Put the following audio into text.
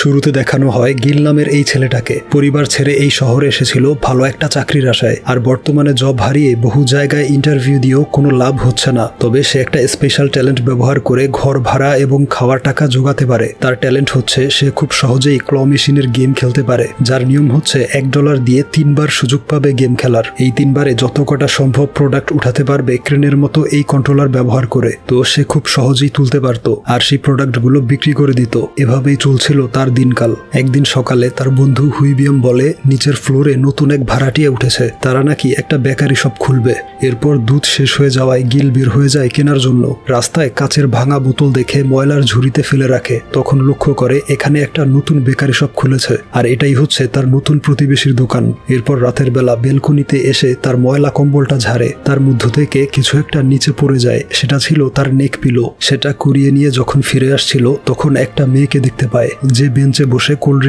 শুরুতে দেখানো হয় গিল নামের এই ছেলেটাকে। পরিবার ছেড়ে এই শহরে এসেছিল ভালো একটা চাকরির আশায়, আর বর্তমানে জব হারিয়ে বহু জায়গায় ইন্টারভিউ দিয়েও কোনো লাভ হচ্ছে না। তবে সে একটা স্পেশাল ট্যালেন্ট ব্যবহার করে ঘর ভাড়া এবং খাওয়ার টাকা জোগাতে পারে। তার ট্যালেন্ট হচ্ছে সে খুব সহজেই ক্ল মেশিনের গেম খেলতে পারে, যার নিয়ম হচ্ছে $1 দিয়ে 3 বার সুযোগ পাবে গেম খেলার। এই 3 বারে যত কটা সম্ভব প্রোডাক্ট উঠাতে পারবে ক্রেনের মতো এই কন্ট্রোলার ব্যবহার করে। তো সে খুব সহজেই তুলতে পারতো আর সেই প্রোডাক্টগুলো বিক্রি করে দিত। এভাবেই চলছিল তার দিনকাল। একদিন সকালে তার বন্ধু হুইবিয়াম বলে নিচের ফ্লোরে নতুন এক ভাড়াটিয়া উঠেছে, তারা নাকি একটা বেকারি শপ খুলবে। এরপর দুধ শেষ হয়ে যাওয়ায় গিল বের হয়ে যায় কেনার জন্য। রাস্তায় কাচের ভাঙা বোতল দেখে ময়লার ঝুড়িতে ফেলে রাখে। তখন লক্ষ্য করে এখানে একটা নতুন বেকারি শপ খুলেছে, আর এটাই হচ্ছে তার নতুন প্রতিবেশীর দোকান। এরপর রাতের বেলা বেলকনিতে এসে তার ময়লা কম্বলটা ঝাড়ে। তার মধ্য থেকে কিছু একটা নিচে পড়ে যায়, সেটা ছিল তার নেক পিলো। সেটা কুড়িয়ে নিয়ে যখন ফিরে আসছিল তখন একটা মেয়েকে দেখতে পায়, যে বেঞ্চে বসে কোল্ড